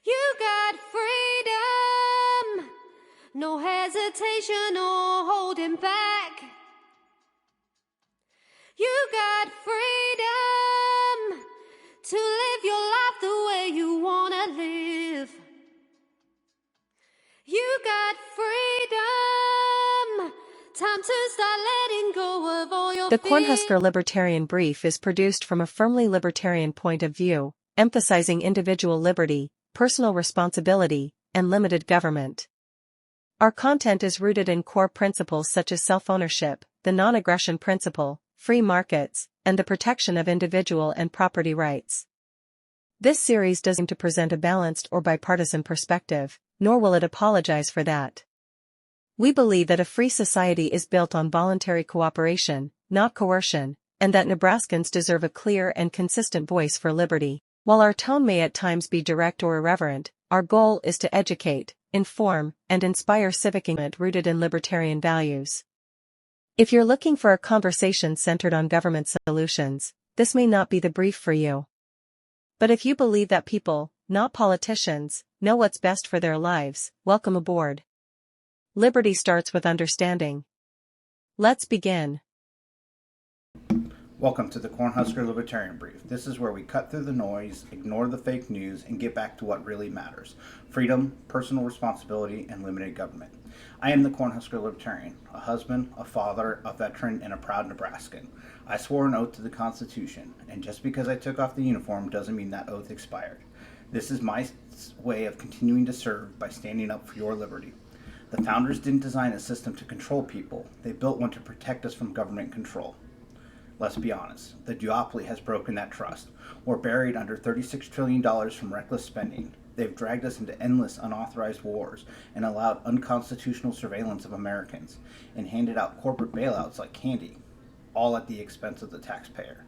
You got freedom, no hesitation or holding back. You got freedom to live your life the way you want to live. You got freedom, time to start letting go of all your The fears. Cornhusker Libertarian Brief is produced from a firmly libertarian point of view, emphasizing individual liberty, personal responsibility, and limited government. Our content is rooted in core principles such as self-ownership, the non-aggression principle, free markets, and the protection of individual and property rights. This series doesn't aim to present a balanced or bipartisan perspective, nor will it apologize for that. We believe that a free society is built on voluntary cooperation, not coercion, and that Nebraskans deserve a clear and consistent voice for liberty. While our tone may at times be direct or irreverent, our goal is to educate, inform, and inspire civic engagement rooted in libertarian values. If you're looking for a conversation centered on government solutions, this may not be the brief for you. But if you believe that people, not politicians, know what's best for their lives, welcome aboard. Liberty starts with understanding. Let's begin. Welcome to the Cornhusker Libertarian Brief. This is where we cut through the noise, ignore the fake news, and get back to what really matters: freedom, personal responsibility, and limited government. I am the Cornhusker Libertarian, a husband, a father, a veteran, and a proud Nebraskan. I swore an oath to the Constitution, and just because I took off the uniform doesn't mean that oath expired. This is my way of continuing to serve by standing up for your liberty. The founders didn't design a system to control people. They built one to protect us from government control. Let's be honest, the duopoly has broken that trust. We're buried under $36 trillion from reckless spending. They've dragged us into endless unauthorized wars and allowed unconstitutional surveillance of Americans and handed out corporate bailouts like candy, all at the expense of the taxpayer.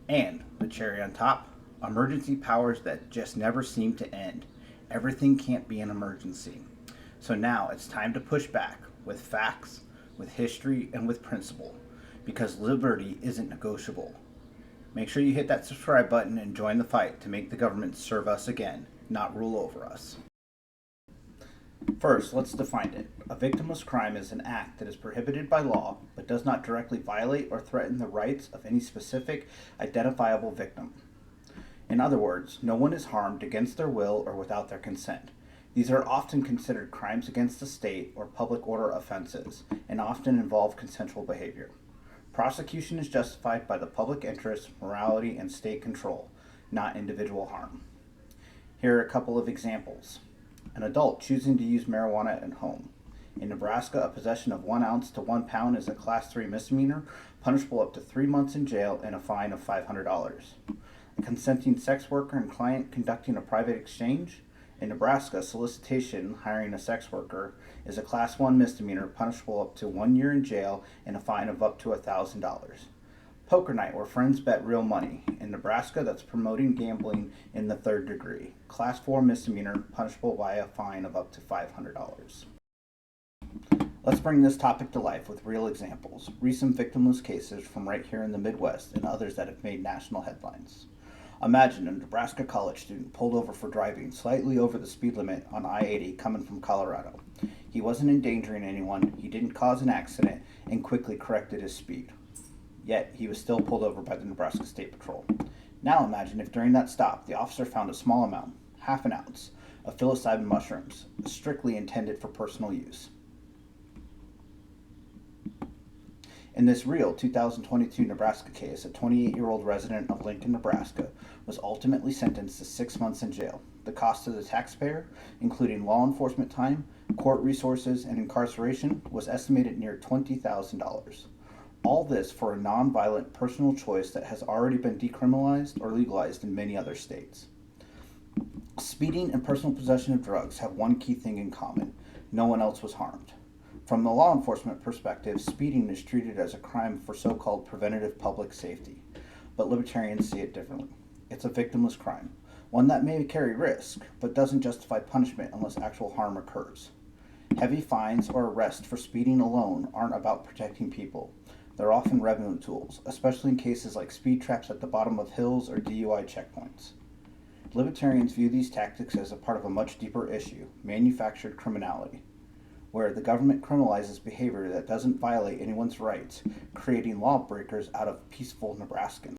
And, the cherry on top, emergency powers that just never seem to end. Everything can't be an emergency. So now it's time to push back with facts, with history, and with principle. Because liberty isn't negotiable. Make sure you hit that subscribe button and join the fight to make the government serve us again, not rule over us. First, let's define it. A victimless crime is an act that is prohibited by law, but does not directly violate or threaten the rights of any specific, identifiable victim. In other words, no one is harmed against their will or without their consent. These are often considered crimes against the state or public order offenses, and often involve consensual behavior. Prosecution is justified by the public interest, morality, and state control, not individual harm. Here are a couple of examples. An adult choosing to use marijuana at home. In Nebraska, a possession of 1 ounce to 1 pound is a Class 3 misdemeanor, punishable up to 3 months in jail and a fine of $500. A consenting sex worker and client conducting a private exchange. In Nebraska, solicitation, hiring a sex worker, is a Class 1 misdemeanor, punishable up to 1 year in jail and a fine of up to $1,000. Poker night, where friends bet real money. In Nebraska, that's promoting gambling in the 3rd degree. Class 4 misdemeanor, punishable by a fine of up to $500. Let's bring this topic to life with real examples, recent victimless cases from right here in the Midwest and others that have made national headlines. Imagine a Nebraska college student pulled over for driving slightly over the speed limit on I-80 coming from Colorado. He wasn't endangering anyone, he didn't cause an accident, and quickly corrected his speed. Yet, he was still pulled over by the Nebraska State Patrol. Now imagine if during that stop, the officer found a small amount, half an ounce, of psilocybin mushrooms, strictly intended for personal use. In this real 2022 Nebraska case, a 28-year-old resident of Lincoln, Nebraska, was ultimately sentenced to 6 months in jail. The cost to the taxpayer, including law enforcement time, court resources, and incarceration, was estimated near $20,000. All this for a nonviolent personal choice that has already been decriminalized or legalized in many other states. Speeding and personal possession of drugs have one key thing in common: no one else was harmed. From the law enforcement perspective, speeding is treated as a crime for so-called preventative public safety, but libertarians see it differently. It's a victimless crime, one that may carry risk, but doesn't justify punishment unless actual harm occurs. Heavy fines or arrest for speeding alone aren't about protecting people. They're often revenue tools, especially in cases like speed traps at the bottom of hills or DUI checkpoints. Libertarians view these tactics as a part of a much deeper issue, manufactured criminality, where the government criminalizes behavior that doesn't violate anyone's rights, creating lawbreakers out of peaceful Nebraskans.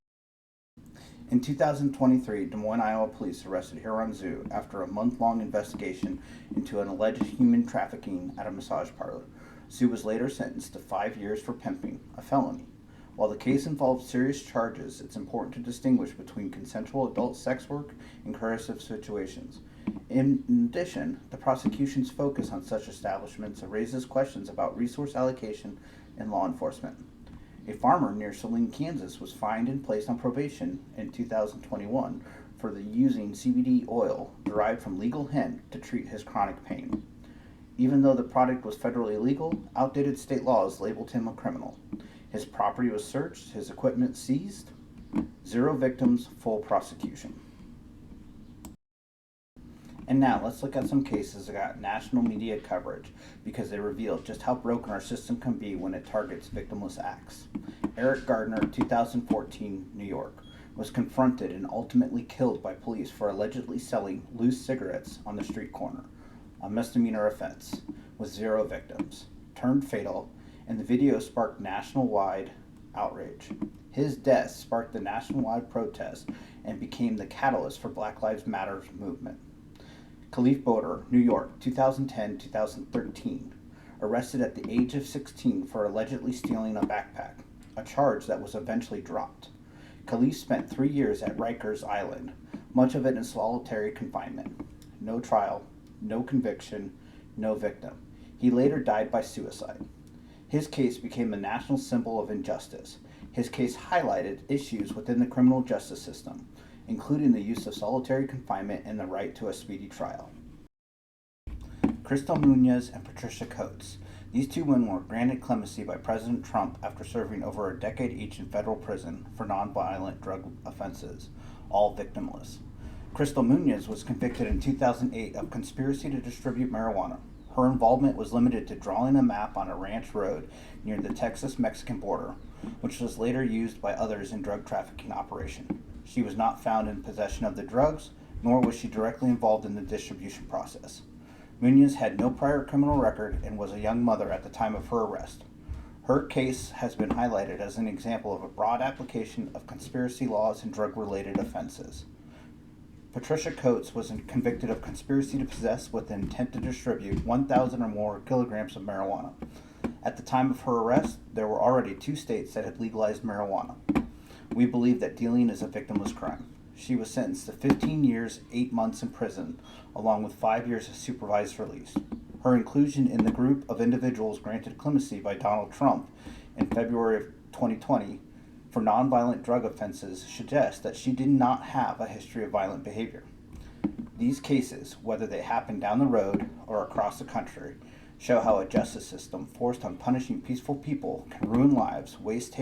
In 2023, Des Moines, Iowa police arrested Huron Zhu after a month-long investigation into an alleged human trafficking at a massage parlor. Zhu was later sentenced to 5 years for pimping, a felony. While the case involves serious charges, it's important to distinguish between consensual adult sex work and coercive situations. In addition, the prosecution's focus on such establishments raises questions about resource allocation and law enforcement. A farmer near Saline, Kansas was fined and placed on probation in 2021 for using CBD oil derived from legal hemp to treat his chronic pain. Even though the product was federally legal, outdated state laws labeled him a criminal. His property was searched, his equipment seized. 0 victims, full prosecution. And now let's look at some cases that got national media coverage because they revealed just how broken our system can be when it targets victimless acts. Eric Gardner, 2014, New York, was confronted and ultimately killed by police for allegedly selling loose cigarettes on the street corner, a misdemeanor offense, with 0 victims, turned fatal, and the video sparked nationwide outrage. His death sparked the nationwide protest and became the catalyst for Black Lives Matter movement. Khalif Boder, New York, 2010-2013, arrested at the age of 16 for allegedly stealing a backpack, a charge that was eventually dropped. Khalif spent 3 years at Rikers Island, much of it in solitary confinement. No trial, no conviction, no victim. He later died by suicide. His case became a national symbol of injustice. His case highlighted issues within the criminal justice system, including the use of solitary confinement and the right to a speedy trial. Crystal Munoz and Patricia Coates. These 2 women were granted clemency by President Trump after serving over a decade each in federal prison for nonviolent drug offenses, all victimless. Crystal Munoz was convicted in 2008 of conspiracy to distribute marijuana. Her involvement was limited to drawing a map on a ranch road near the Texas-Mexican border, which was later used by others in drug trafficking operation. She was not found in possession of the drugs, nor was she directly involved in the distribution process. Munoz had no prior criminal record and was a young mother at the time of her arrest. Her case has been highlighted as an example of a broad application of conspiracy laws and drug-related offenses. Patricia Coates was convicted of conspiracy to possess with the intent to distribute 1,000 or more kilograms of marijuana. At the time of her arrest, there were already 2 states that had legalized marijuana. We believe that dealing is a victimless crime. She was sentenced to 15 years, 8 months in prison, along with 5 years of supervised release. Her inclusion in the group of individuals granted clemency by Donald Trump in February of 2020 for nonviolent drug offenses suggests that she did not have a history of violent behavior. These cases, whether they happen down the road or across the country, show how a justice system forced on punishing peaceful people can ruin lives, waste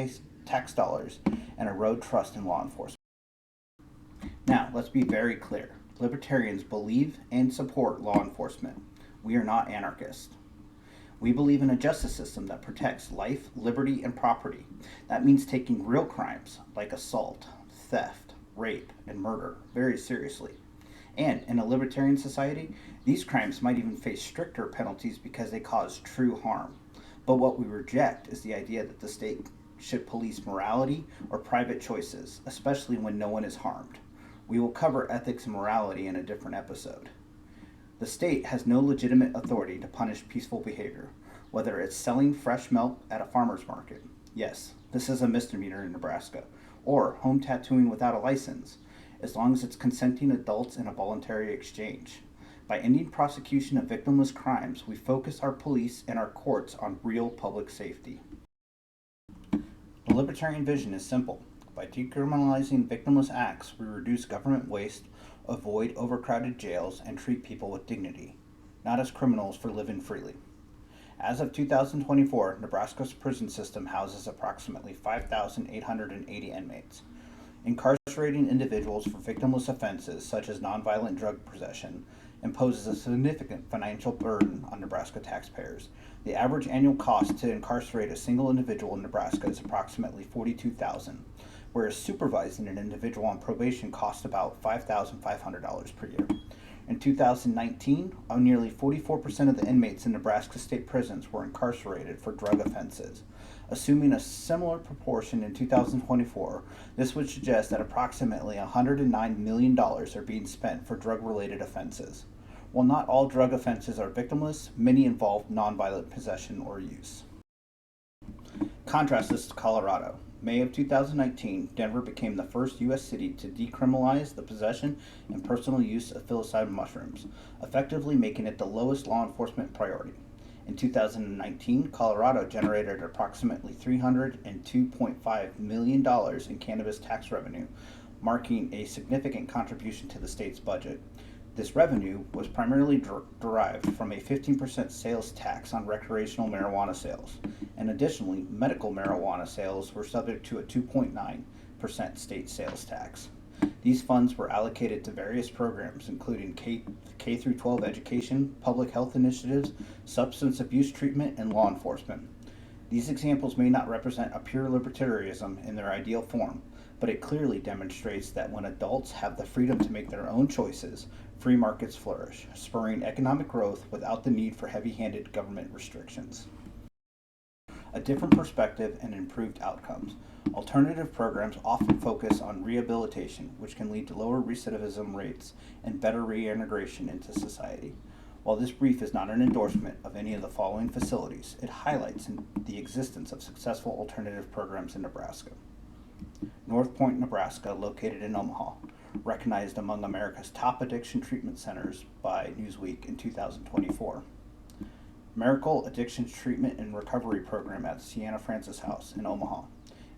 tax dollars, and erode trust in law enforcement. Now, let's be very clear. Libertarians believe and support law enforcement. We are not anarchists. We believe in a justice system that protects life, liberty, and property. That means taking real crimes like assault, theft, rape, and murder very seriously. And in a libertarian society, these crimes might even face stricter penalties because they cause true harm. But what we reject is the idea that the state should police morality or private choices, especially when no one is harmed. We will cover ethics and morality in a different episode. The state has no legitimate authority to punish peaceful behavior, whether it's selling fresh milk at a farmer's market. Yes, this is a misdemeanor in Nebraska, or home tattooing without a license, as long as it's consenting adults in a voluntary exchange. By ending prosecution of victimless crimes, we focus our police and our courts on real public safety. The libertarian vision is simple. By decriminalizing victimless acts, we reduce government waste, avoid overcrowded jails, and treat people with dignity, not as criminals for living freely. As of 2024, Nebraska's prison system houses approximately 5,880 inmates. Incarcerating individuals for victimless offenses such as nonviolent drug possession imposes a significant financial burden on Nebraska taxpayers. The average annual cost to incarcerate a single individual in Nebraska is approximately $42,000. whereas supervising an individual on probation cost about $5,500 per year. In 2019, nearly 44% of the inmates in Nebraska state prisons were incarcerated for drug offenses. Assuming a similar proportion in 2024, this would suggest that approximately $109 million are being spent for drug-related offenses. While not all drug offenses are victimless, many involve nonviolent possession or use. Contrast this to Colorado. May of 2019, Denver became the first U.S. city to decriminalize the possession and personal use of psilocybin mushrooms, effectively making it the lowest law enforcement priority. In 2019, Colorado generated approximately $302.5 million in cannabis tax revenue, marking a significant contribution to the state's budget. This revenue was primarily derived from a 15% sales tax on recreational marijuana sales, and additionally, medical marijuana sales were subject to a 2.9% state sales tax. These funds were allocated to various programs, including K-12 education, public health initiatives, substance abuse treatment, and law enforcement. These examples may not represent a pure libertarianism in their ideal form, but it clearly demonstrates that when adults have the freedom to make their own choices, free markets flourish, spurring economic growth without the need for heavy-handed government restrictions. A different perspective and improved outcomes. Alternative programs often focus on rehabilitation, which can lead to lower recidivism rates and better reintegration into society. While this brief is not an endorsement of any of the following facilities, it highlights the existence of successful alternative programs in Nebraska. North Point, Nebraska, located in Omaha, recognized among America's top addiction treatment centers by Newsweek in 2024. Miracle Addiction Treatment and Recovery Program at Sienna Francis House in Omaha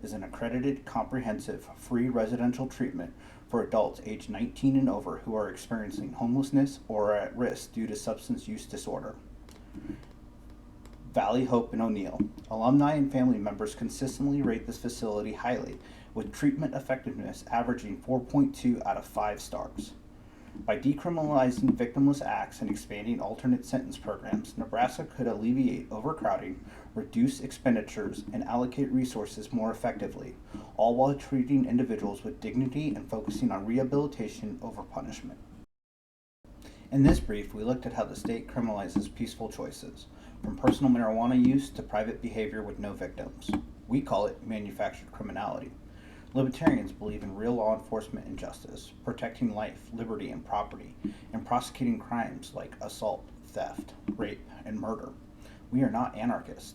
is an accredited, comprehensive, free residential treatment for adults aged 19 and over who are experiencing homelessness or are at risk due to substance use disorder. Valley Hope in O'Neill. Alumni and family members consistently rate this facility highly, with treatment effectiveness averaging 4.2 out of 5 stars. By decriminalizing victimless acts and expanding alternate sentence programs, Nebraska could alleviate overcrowding, reduce expenditures, and allocate resources more effectively, all while treating individuals with dignity and focusing on rehabilitation over punishment. In this brief, we looked at how the state criminalizes peaceful choices, from personal marijuana use to private behavior with no victims. We call it manufactured criminality. Libertarians believe in real law enforcement and justice, protecting life, liberty, and property, and prosecuting crimes like assault, theft, rape, and murder. We are not anarchists.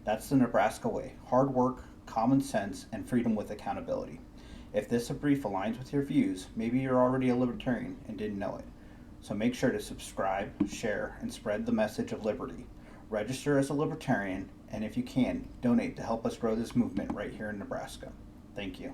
That's the Nebraska way: hard work, common sense, and freedom with accountability. If this brief aligns with your views, maybe you're already a libertarian and didn't know it. So make sure to subscribe, share, and spread the message of liberty. Register as a libertarian, and if you can, donate to help us grow this movement right here in Nebraska. Thank you.